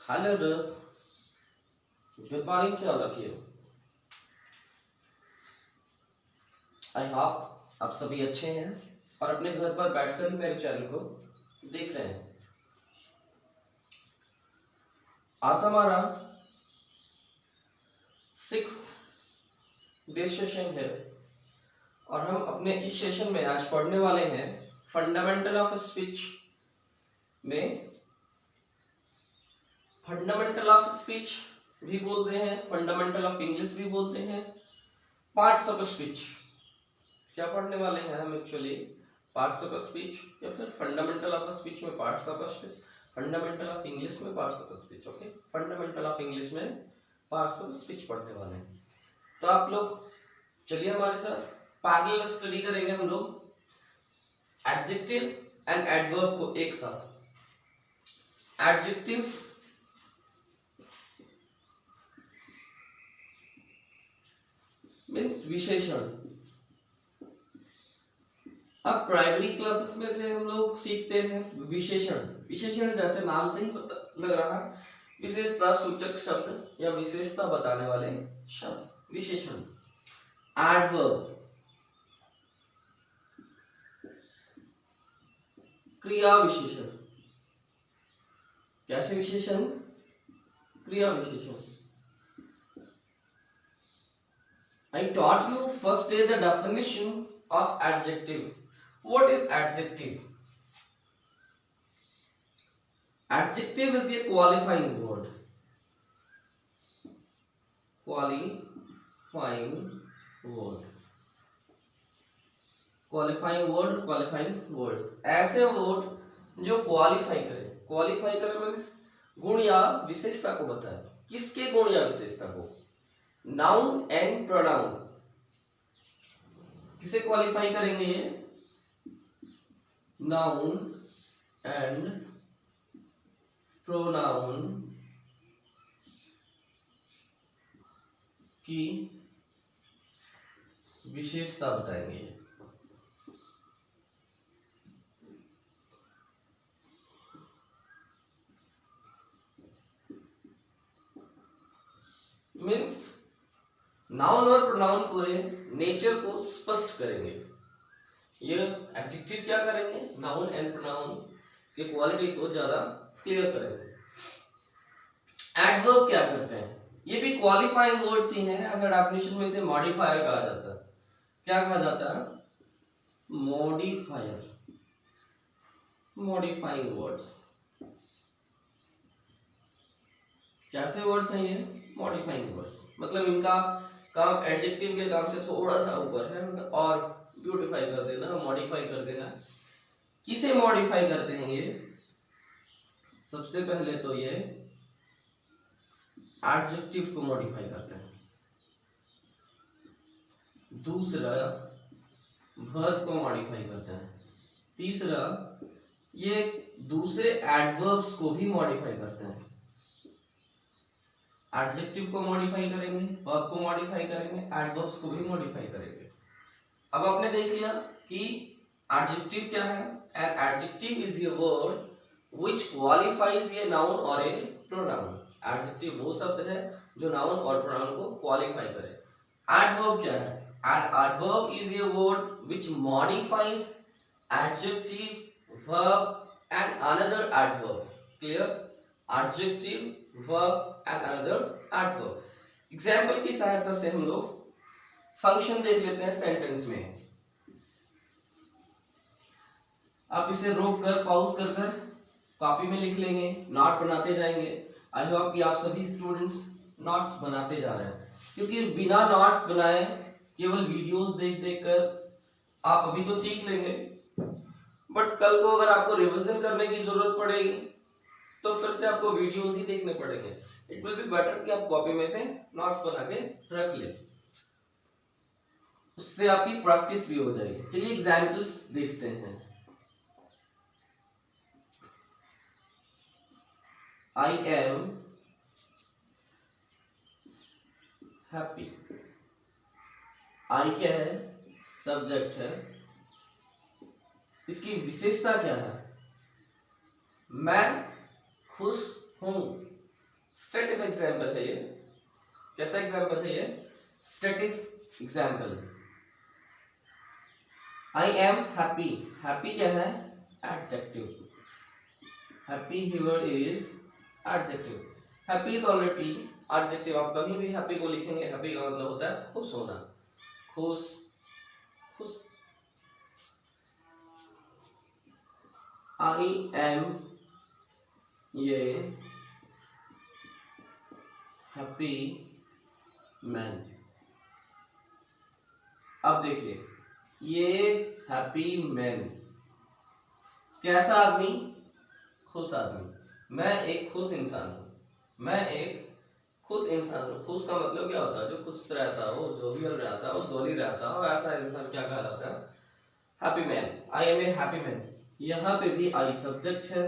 Hello learners, good morning to all of you. I hope आप सभी अच्छे हैं और अपने घर पर बैठकर ही मेरे चैनल को देख रहे हैं। आज हमारा 6th डे सेशन है और हम अपने इस सेशन में आज पढ़ने वाले हैं फंडामेंटल ऑफ स्पीच में। फंडामेंटल ऑफ स्पीच भी बोलते हैं, फंडामेंटल ऑफ इंग्लिश भी बोलते हैं, पार्ट्स ऑफ स्पीच। क्या पढ़ने वाले हैं हम एक्चुअली? पार्ट्स ऑफ स्पीच या फिर फंडामेंटल ऑफ स्पीच में parts of speech, fundamental of English में parts of speech. Okay, fundamental of English में पार्ट्स ऑफ स्पीच पढ़ने वाले हैं। तो आप लोग चलिए हमारे साथ पैरेलल स्टडी करेंगे हम लोग एडजेक्टिव एंड एडवर्ब को एक साथ। एडजेक्टिव मीन्स विशेषण। अब प्राइमरी क्लासेस में से हम लोग सीखते हैं विशेषण। विशेषण जैसे नाम से ही पता लग रहा है, विशेषता सूचक शब्द या विशेषता बताने वाले शब्द विशेषण। एडवर्ब क्रिया विशेषण। कैसे विशेषण? क्रिया विशेषण। I taught you first day the definition of adjective. What is adjective? Adjective is a qualifying word. Qualifying word. Qualifying word, qualifying words. ऐसे वर्ड जो क्वालिफाई करे। क्वालिफाई करे मीन्स गुण या विशेषता को बताए। किसके गुण या विशेषता को? Noun and pronoun. किसे क्वालिफाई करेंगे ये? नाउन एंड प्रोनाउन की विशेषता बताएंगे। मीन्स नाउन और प्रोनाउन पूरे नेचर को स्पष्ट करेंगे। ये एडजेक्टिव क्या करेंगे? नाउन एंड प्रोनाउन के क्वालिटी को ज्यादा क्लियर करेंगे। एडवर्ब क्या करते हैं? ये भी क्वालिफाइंग वर्ड्स ही हैं। एज अ डेफिनेशन में इसे मॉडिफायर कहा जाता है। क्या कहा जाता है? मॉडिफायर। Modifying words. कैसे वर्ड्स हैं ये? Modifying words. मतलब इनका काम एडजेक्टिव के काम से थोड़ा सा ऊपर है, मतलब और ब्यूटीफाई कर देना, मॉडिफाई कर देना। किसे मॉडिफाई करते हैं ये? सबसे पहले तो ये एडजेक्टिव को मॉडिफाई करते हैं। दूसरा वर्ब को मॉडिफाई करते हैं। तीसरा ये दूसरे एडवर्ब्स को भी मॉडिफाई करते हैं। एडजेक्टिव को मॉडिफाई करेंगे, वर्ब को मॉडिफाई करेंगे, एडवर्ब्स को भी मॉडिफाई करेंगे। अब आपने देख लिया कि एडजेक्टिव क्या है। An adjective is a word which qualifies a noun और ए प्रोनाउन। एडजेक्टिव वो शब्द है जो नाउन और प्रोनाउन को क्वालिफाई करे। एडवर्ब क्या है? An adverb is a word which modifies adjective, verb and another adverb. Clear? Adjective, verb and another adverb. Example की सहायता से हम लोग फंक्शन देख लेते हैं सेंटेंस में। आप इसे रोक कर पॉज कर कर कॉपी में लिख लेंगे, नोट बनाते जाएंगे। आई होप कि आप सभी स्टूडेंट्स नोट्स बनाते जा रहे हैं, क्योंकि बिना नोट्स बनाए केवल वीडियोस देख देख कर आप अभी तो सीख लेंगे, बट कल को अगर आपको रिवीजन करने की जरूरत पड़ेगी तो फिर से आपको वीडियोस ही देखने पड़ेंगे। इट विल बी बेटर कि आप कॉपी में से नोट्स बना के रख ले, उससे आपकी प्रैक्टिस भी हो जाएगी। चलिए एग्जांपल्स देखते हैं। I am happy. आई क्या है? सब्जेक्ट है। इसकी विशेषता क्या है? मैं खुश हूं। स्टेटिव एग्जाम्पल है ये। कैसा एग्जाम्पल है ये? Stative example. I am happy. Happy क्या है? Adjective. Happy here is adjective. Happy is already adjective. आप कहीं भी हैप्पी को लिखेंगे, हैप्पी का मतलब होता है खुश होना, खुश, खुश। आई एम ये हैप्पी मैन। अब देखिए ये हैप्पी मैन कैसा आदमी? खुश आदमी। मैं एक खुश इंसान हूँ, मैं एक खुश इंसान हूँ। खुश का मतलब क्या होता है? जो खुश रहता हो, जोवियल रहता हो, जोली रहता हो, ऐसा इंसान क्या कहलाता है? Happy man. I am a happy man. यहाँ पे भी आई सब्जेक्ट है,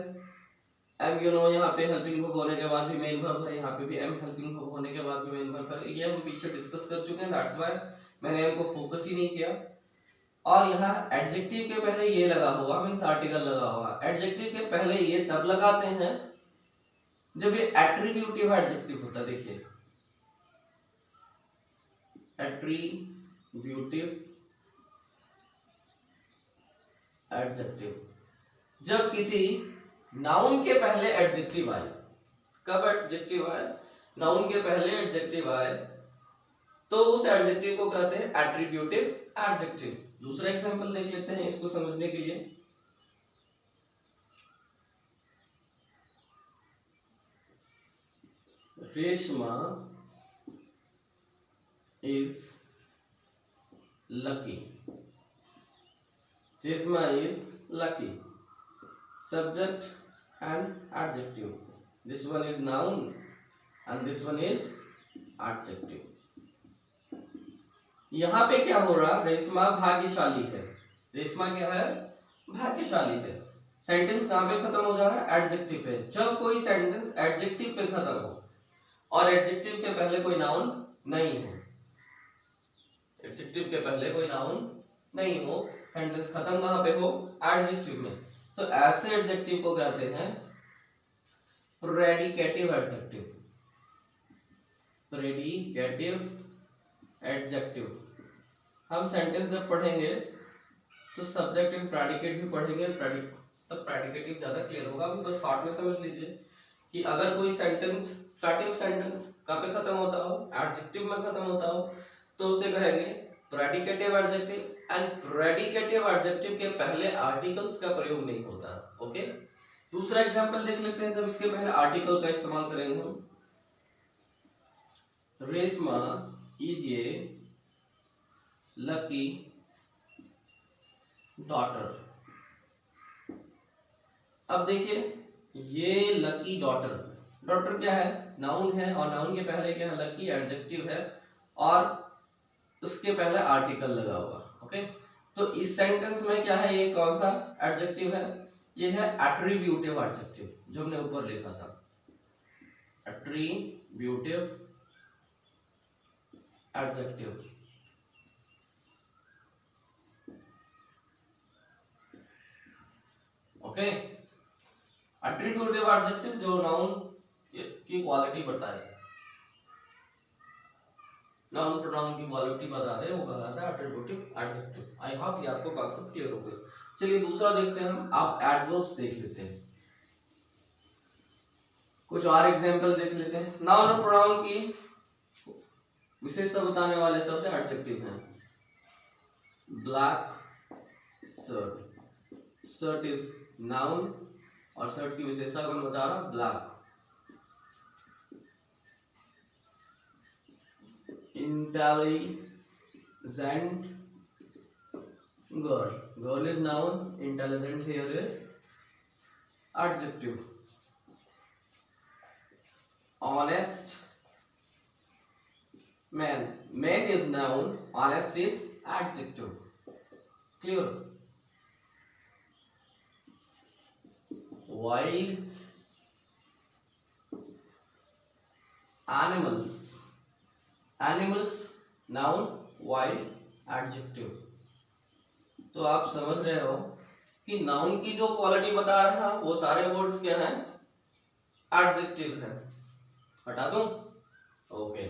एम यू नो यहाँ पे हेल्पिंग वर्ब होने के बाद भी मेन वर्ब है, यहाँ पे भी एम हेल्पिंग वर्ब होने के बाद भी मेन वर्ब है। ये हम पीछे डिस्कस कर चुके हैं, दैट्स व्हाई मैंने एम को फोकस ही नहीं किया। और यहाँ एडजेक्टिव के पहले ये लगा हुआ, मीन्स आर्टिकल लगा हुआ। एडजेक्टिव के पहले ये तब लगाते हैं जब ये एट्रीब्यूटिव एडजेक्टिव होता है। देखिए एट्रीब्यूटिव एडजेक्टिव, जब किसी नाउन के पहले एडजेक्टिव आए। कब एडजेक्टिव आए? नाउन के पहले एडजेक्टिव आए तो उस एडजेक्टिव को कहते हैं एट्रीब्यूटिव एडजेक्टिव। दूसरा एग्जांपल देख लेते हैं इसको समझने के लिए। Reshma is lucky. Reshma is lucky, subject and adjective. This one is noun and this one is adjective. यहाँ पे क्या हो रहा? रेशमा भाग्यशाली है। रेशमा क्या है? भाग्यशाली है। सेंटेंस कहाँ पे खत्म हो जा रहा है? एडजेक्टिव पे। जब कोई सेंटेंस एडजेक्टिव पे खत्म हो और एडजेक्टिव के पहले कोई नाउन नहीं हो, एडजेक्टिव के पहले कोई नाउन नहीं हो, सेंटेंस खत्म कहाँ पे हो? एडजेक्टिव में। तो ऐसे एडजेक्टिव को कहते हैं प्रेडिकेटिव एडजेक्टिव। Predicative adjective. हम सेंटेंस जब पढ़ेंगे तो सब्जेक्ट एंड प्रेडिकेट भी पढ़ेंगे, तब प्रेडिकेटिव ज्यादा क्लियर होगा। अभी बस शॉर्ट में समझ लीजिए कि अगर कोई सेंटेंस, स्टार्टिंग सेंटेंस कहाँ पे खत्म होता हो? एडजेक्टिव में खत्म होता हो, तो उसे कहेंगे predicative adjective. And predicative adjective के पहले आर्टिकल्स का प्रयोग नहीं होता। ओके, दूसरा एग्जांपल देख लेते हैं जब इसके पहले आर्टिकल का इस्तेमाल करेंगे हम। Reshma is a lucky daughter. अब देखिए ये लकी डॉटर, डॉटर क्या है? नाउन है, और नाउन के पहले क्या है? लकी एडजेक्टिव है और उसके पहले आर्टिकल लगा हुआ। ओके, तो इस सेंटेंस में क्या है? ये कौन सा एडजेक्टिव है? ये है एट्रीब्यूटिव एडजेक्टिव, जो हमने ऊपर लिखा था, attributive adjective. Okay, attributive adjective जो नाउन की क्वालिटी बताए, नाउन प्रोनाउन की क्वालिटी बता दे, वो कहलाता है एट्रीब्यूटिव एडजेक्टिव। आई होप ये आपको कॉन्सेप्ट क्लियर हो गया। चलिए दूसरा देखते हैं हम। आप एडवर्ब्स देख लेते हैं, कुछ और एग्जांपल देख लेते हैं। नाउन और प्रोनाउन की विशेषता बताने वाले शब्द एडजेक्टिव हैं। Black shirt, shirt is noun और शर्ट की विशेषता कौन बता रहा? Black. Intelligent girl, girl is noun, intelligent here is adjective. Honest man, man is noun, honest is adjective. Clear? Wild animals, animals noun, wild adjective. तो आप समझ रहे हो कि नाउन की जो क्वालिटी बता रहा वो सारे वर्ड्स क्या हैं? एडजेक्टिव है। हटा दूं? ओके।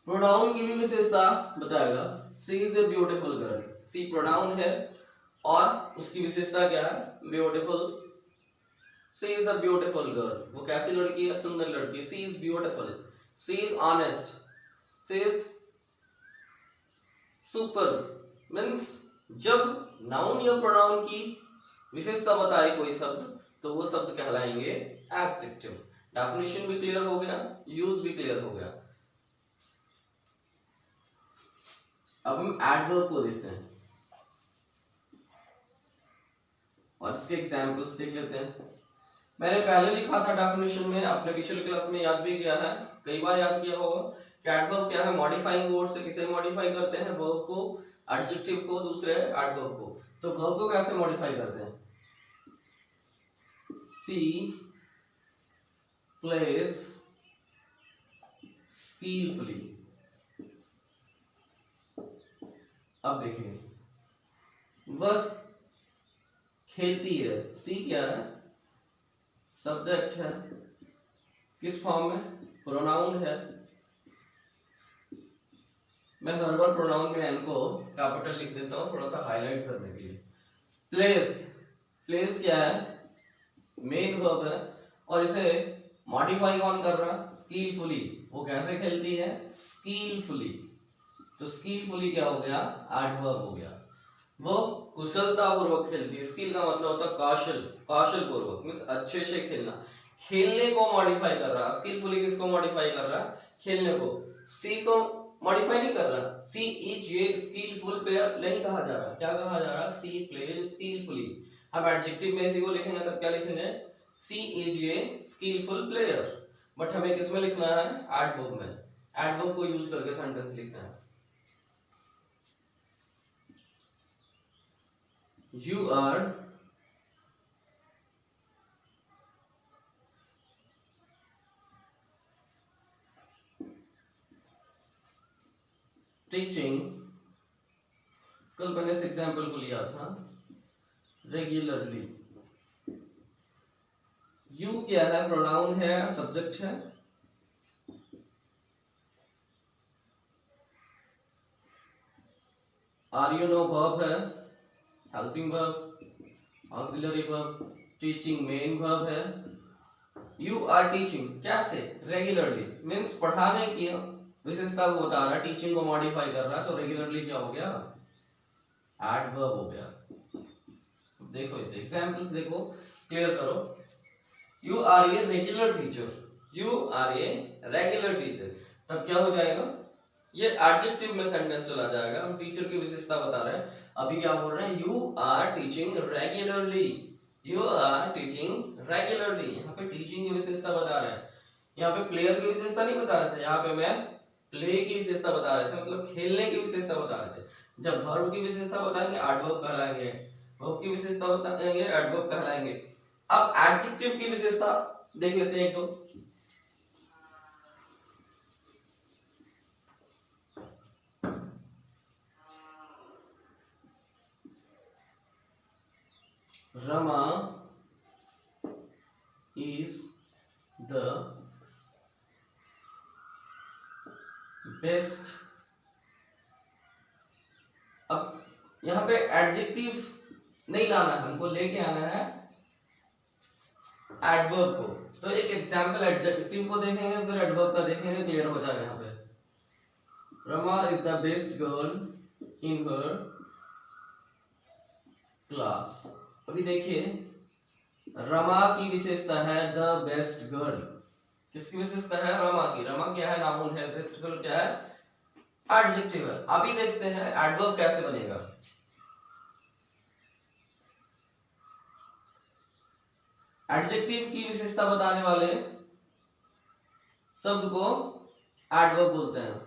प्रोनाउन की भी विशेषता बताएगा। She is a beautiful girl. She pronoun है और उसकी विशेषता क्या है? Beautiful. She is a beautiful girl. वो कैसी लड़की है? सुंदर लड़की। She is beautiful. She is honest. She is super. Means जब नाउन या प्रोनाउन की विशेषता बताए कोई शब्द तो वो शब्द कहलाएंगे एडजेक्टिव। डेफिनेशन भी क्लियर हो गया, यूज भी क्लियर हो गया। अब हम एडवर्ब को देखते हैं और इसके एग्जाम्पल्स देख लेते हैं। मैंने पहले लिखा था डेफिनेशन में, आपने पिछले क्लास में याद भी किया है, कई बार याद किया होगा कि एडवर्ब क्या है? मॉडिफाइंग वर्ड से किसे मॉडिफाई करते हैं? वर्ब को, एडजेक्टिव को, दूसरे एडवर्ब को। तो वर्ब को कैसे मॉडिफाई करते हैं? सी प्लेज स्किलफुली। अब देखिए, वह खेलती है। सी क्या है? सब्जेक्ट है। किस फॉर्म में? प्रोनाउन है। मैं हर बार प्रोनाउन में एन को कैपिटल लिख देता हूं थोड़ा सा हाईलाइट करने के लिए। प्लेस, प्लेस क्या है? मेन वर्ब है और इसे मॉडिफाई कौन कर रहा? स्किलफुली। वो कैसे खेलती है? स्किलफुली। तो स्किलफुली क्या हो गया? एडवर्ब हो गया। वो कुशलता पूर्वक खेलती है। स्किल का मतलब होता है कौशल, कौशल पूर्वक मीन्स अच्छे से खेलना। खेलने को मॉडिफाई कर रहा। स्किलफुली किसको मॉडिफाई कर रहा? खेलने को। सी को मॉडिफाई नहीं कर रहा। She is a skilful player नहीं कहा जा रहा। क्या कहा जा रहा? She plays skilfully. अब एडजेक्टिव में इसी को लिखेंगे तब क्या लिखेंगे? She is a skilful player. But हमें किस में लिखना है? एडवर्ब में। एडवर्ब को यूज करके सेंटेंस लिखना है। You are teaching, कल मैंने इस एग्जाम्पल को लिया था, रेगुलरली। यू क्या है? प्रोनाउन है, सब्जेक्ट है। आर यू नो वर्ब है, helping verb, auxiliary verb. Teaching main verb है। यू आर टीचिंग कैसे? रेगुलरली मीन्स पढ़ाने की विशेषता को बता रहा है, टीचिंग को मॉडिफाई कर रहा है। तो रेगुलरली क्या हो गया? एडवर्ब हो गया। देखो इसे एग्जांपल्स देखो, क्लियर करो। You are a regular teacher. You are a regular teacher. तब क्या हो जाएगा? ये एडजेक्टिव में सेंटेंस चला जाएगा। हम टीचर की विशेषता बता रहे हैं। अभी क्या बोल रहे हैं? You are teaching regularly. You are teaching regularly. यहाँ पे टीचिंग की विशेषता बता रहे हैं। यहाँ पे प्लेयर की विशेषता नहीं बता रहे थे, यहाँ पे मैं प्ले की विशेषता बता रहे थे, मतलब खेलने की विशेषता बता रहे थे। जब वर्ब की विशेषता बताएंगे एडवर्ब कहलाएंगे, वर्ब की विशेषता बताएंगे एडवर्ब कहलाएंगे। अब एडजेक्टिव की विशेषता देख लेते हैं एक तो। Rama is the best। अब यहाँ पे एडजेक्टिव नहीं लाना है हमको, लेके आना है एडवर्ब को। तो एक एग्जांपल एडजेक्टिव को देखेंगे फिर एडवर्ब का देखेंगे, क्लियर हो जाएगा। यहाँ पे Rama is the best girl in her class. अभी देखिए, रमा की विशेषता है द बेस्ट गर्ल। किसकी विशेषता है? रमा की। रमा क्या है? नाउन है। बेस्ट गर्ल क्या है? एडजेक्टिव है। अभी देखते हैं एडवर्ब कैसे बनेगा। एडजेक्टिव की विशेषता बताने वाले शब्द को एडवर्ब बोलते हैं।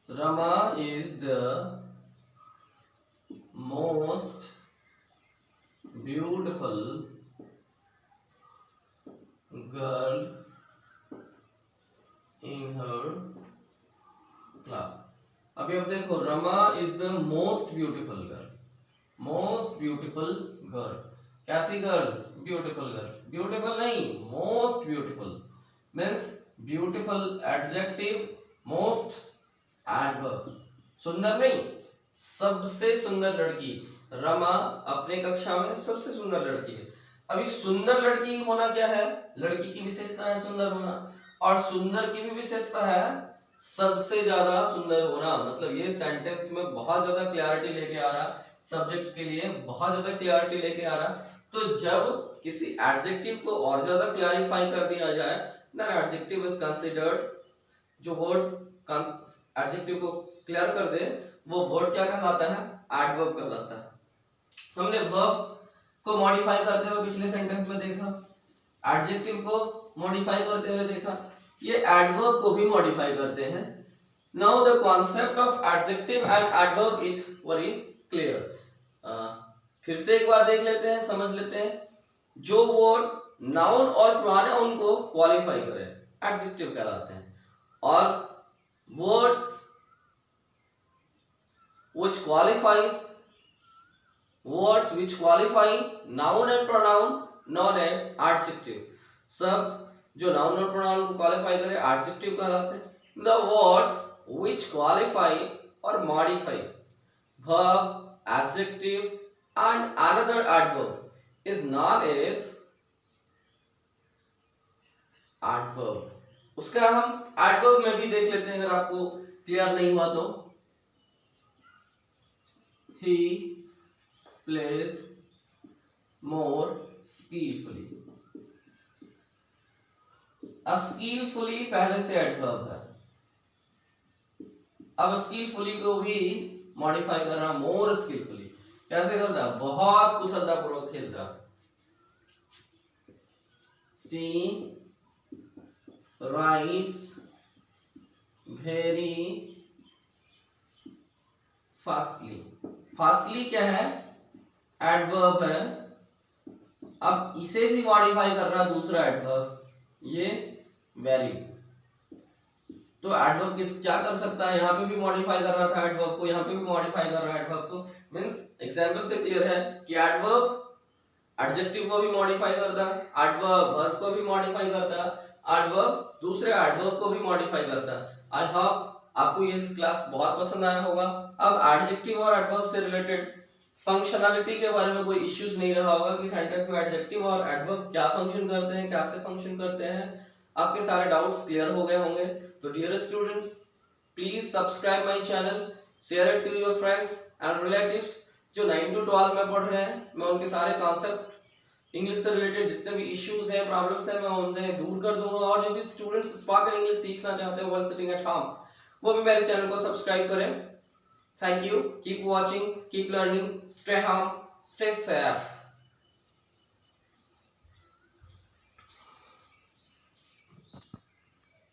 Rama is the most beautiful girl in her class. अभी अब देखो, Rama is the most beautiful girl. Most beautiful girl कैसी गर्ल? Beautiful girl. ब्यूटीफुल नहीं, most beautiful means beautiful adjective, most adverb. सुंदर नहीं, सबसे सुंदर लड़की। रमा अपने कक्षा में सबसे सुंदर लड़की है। अभी सुंदर लड़की होना क्या है, लड़की की विशेषता है सुंदर होना, और सुंदर की भी विशेषता है सबसे ज्यादा सुंदर होना। मतलब ये सेंटेंस में बहुत ज्यादा क्लैरिटी लेके आ रहा, सब्जेक्ट के लिए बहुत ज्यादा क्लैरिटी लेके आ रहा। तो जब किसी एडजेक्टिव को और ज्यादा क्लैरिफाई कर दिया जाए, देन एडजेक्टिव इज कंसीडर्ड, जो वर्ड एडजेक्टिव को क्लियर कर दे वो वर्ड क्या कहलाता है, एडवर्ब कहलाता है। हमने वर्ब को मॉडिफाई करते हुए पिछले सेंटेंस में देखा, एडजेक्टिव को मॉडिफाई करते हुए देखा, ये एडवर्ब को भी मॉडिफाई करते हैं। Now the concept of adjective and adverb is very clear. फिर से एक बार देख लेते हैं, समझ लेते हैं। जो वर्ड नाउन और प्रोनाउन को क्वालिफाई करे एडजेक्टिव कहलाते हैं, और words which qualify noun and pronoun known as adjective। शब्द जो नाउन और प्रोनाउन को क्वालिफाई करे एडजेक्टिव कहलाते हैं। The words which qualify or modify verb, adjective and another adverb is known as adverb। उसका हम एडवर्ब में भी देख लेते हैं, अगर आपको क्लियर नहीं हुआ तो। He plays more skillfully। skillfully पहले से एडवर्ब है, अब skillfully को भी मॉडिफाई कर रहा, मोर स्किलफुली। कैसे करता है, बहुत कुशलता पूर्वक खेलता। She writes very fastly। Fastly क्या है, एडवर्ब है। अब इसे भी मॉडिफाई कर रहा दूसरा एडवर्ब, ये वेरी। तो एडवर्ब किस क्या कर सकता है, यहाँ पे भी मॉडिफाई कर रहा था एडवर्ब को, यहाँ पे भी मॉडिफाई कर रहा है एडवर्ब को। मींस एग्जांपल से क्लियर है कि एडवर्ब एडजेक्टिव को भी मॉडिफाई करता है, एडवर्ब वर्ब को भी मॉडिफाई करता है, एडवर्ब दूसरे एडवर्ब को भी मॉडिफाई करता है। आई होप आपको ये क्लास बहुत पसंद आया होगा। अब एडजेक्टिव और एडवर्ब से रिलेटेड फंक्शनैलिटी के बारे में कोई इश्यूज नहीं रहा होगा कि सेंटेंस में एडजेक्टिव और एडवर्ब क्या फंक्शन करते हैं, कैसे फंक्शन करते हैं। आपके सारे डाउट्स क्लियर हो गए होंगे। तो dear students, please subscribe my channel, share it to your friends and relatives जो 9 to 12 में पढ़ रहे हैं। मैं उनके सारे कॉन्सेप्ट, इंग्लिश से रिलेटेड जितने भी इश्यूज हैं, प्रॉब्लम्स हैं, मैं उनसे दूर कर दूंगा। और जो भी स्टूडेंट्स स्पोकन इंग्लिश सीखना चाहते हैं व्हाइल सिटिंग एट होम, वो भी मेरे चैनल को सब्सक्राइब करें। Thank you, keep watching, keep learning, stay home, stay safe.